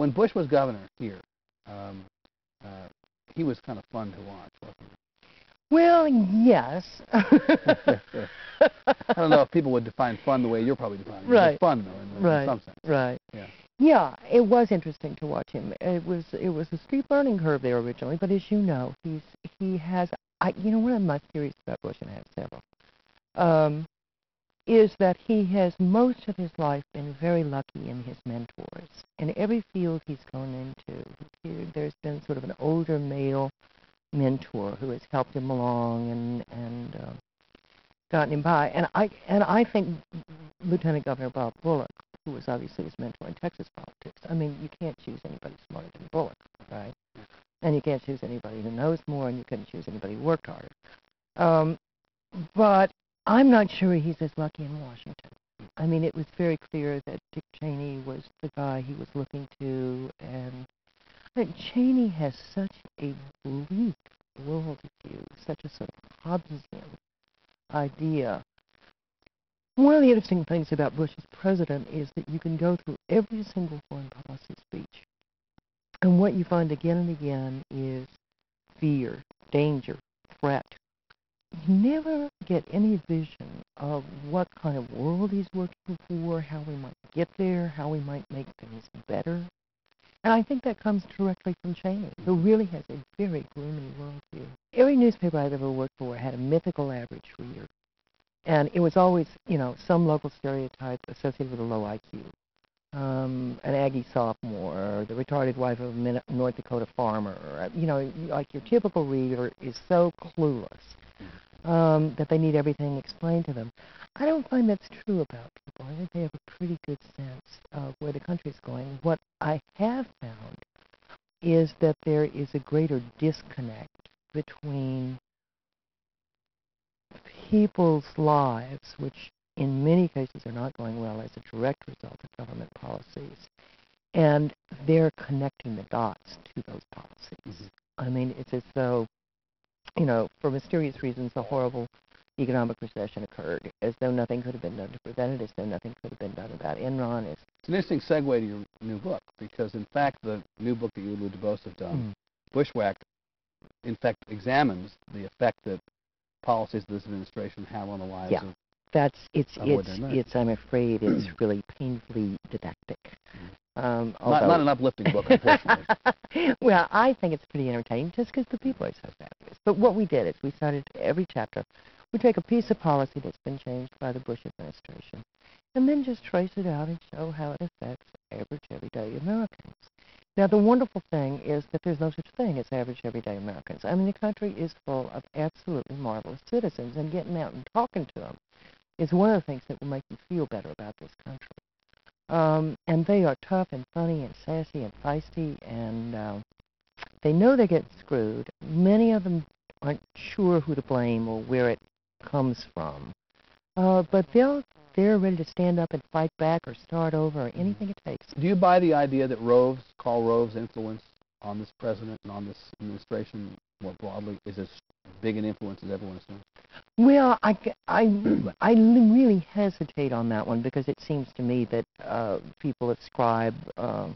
when Bush was governor here, um, he was kind of fun to watch, wasn't Well, yes. he? I don't know if people would define fun the way you're probably defining it. Right. But fun, though, in some sense. Right. Yeah. Yeah, it was interesting to watch him. It was a steep learning curve there originally, but as you know, he has one of my theories about Bush, and I have several, is that he has most of his life been very lucky in his mentors. In every field he's gone into, there's been sort of an older male mentor who has helped him along and gotten him by. And I think Lieutenant Governor Bob Bullock, who was obviously his mentor in Texas politics, I mean, you can't choose anybody smarter than Bullock, right? And you can't choose anybody who knows more, and you couldn't choose anybody who worked harder. But I'm not sure he's as lucky in Washington. I mean, it was very clear that Dick Cheney was the guy he was looking to, and Cheney has such a bleak worldview, such a sort of Hobbesian idea. One of the interesting things about Bush as president is that you can go through every single foreign policy speech, and what you find again and again is fear, danger, threat. You never get any vision of what kind of world he's working for, how we might get there, how we might make things better. And I think that comes directly from Cheney, who really has a very gloomy worldview. Every newspaper I've ever worked for had a mythical average reader. And it was always, some local stereotype associated with a low IQ. An Aggie sophomore, or the retarded wife of a North Dakota farmer. Like your typical reader is so clueless that they need everything explained to them. I don't find that's true about people. I think they have a pretty good sense of where the country is going. What I have found is that there is a greater disconnect between people's lives, which in many cases are not going well as a direct result of government policies, and they're connecting the dots to those policies. Mm-hmm. I mean, it's as though, for mysterious reasons, a horrible economic recession occurred, as though nothing could have been done to prevent it, as though nothing could have been done about Enron. It's an interesting segue to your new book, because, in fact, the new book that you and Lou DuBose have done, Bushwhacked, in fact, examines the effect that policies of this administration have on the lives of I'm afraid it's really painfully didactic. Not an uplifting book, unfortunately. Well, I think it's pretty entertaining just because the people are so fabulous. But what we did is we started every chapter. We take a piece of policy that's been changed by the Bush administration and then just trace it out and show how it affects average, everyday Americans. Now, the wonderful thing is that there's no such thing as average, everyday Americans. I mean, the country is full of absolutely marvelous citizens, and getting out and talking to them is one of the things that will make you feel better about this country. And they are tough and funny and sassy and feisty, and they know they're getting screwed. Many of them aren't sure who to blame or where it comes from. But they're ready to stand up and fight back or start over or anything it takes. Do you buy the idea that Karl Rove's influence on this president and on this administration more broadly is as big an influence as everyone assumes? Well, I really hesitate on that one because it seems to me that people ascribe, all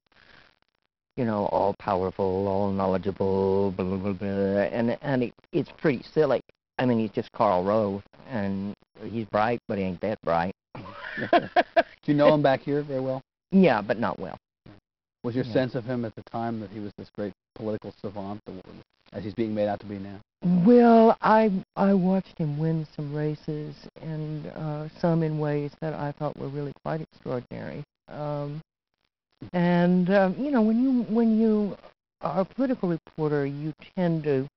powerful, all knowledgeable, blah, blah, blah, blah, and it's pretty silly. I mean, he's just Karl Rove, and he's bright, but he ain't that bright. Do you know him back here very well? Yeah, but not well. Was your sense of him at the time that he was this great political savant, as he's being made out to be now? Well, I watched him win some races, and some in ways that I thought were really quite extraordinary. When you are a political reporter, you tend to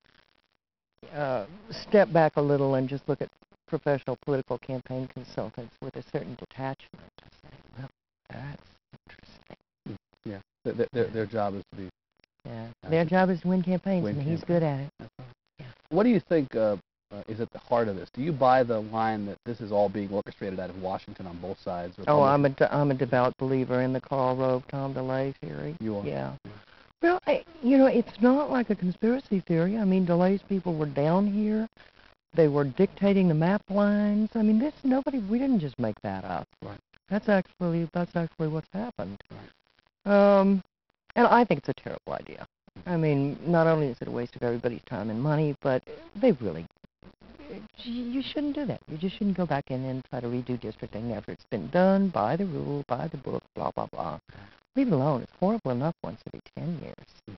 step back a little and just look at professional political campaign consultants with a certain detachment. To say, well, that's interesting. Yeah, their job is to be. Yeah, their job is to win campaigns, and he's good at it. Yeah. What do you think is at the heart of this? Do you buy the line that this is all being orchestrated out of Washington on both sides? I'm a devout believer in the Karl Rove, Tom DeLay theory. You are? Yeah. Well, it's not like a conspiracy theory. I mean, DeLay's people were down here. They were dictating the map lines. I mean, we didn't just make that up. Right. That's actually what's happened. Right. And I think it's a terrible idea. I mean, not only is it a waste of everybody's time and money, but they really, you shouldn't do that. You just shouldn't go back in and try to redo districting after it's been done by the rule, by the book, blah, blah, blah. Leave it alone. It's horrible enough once every 10 years.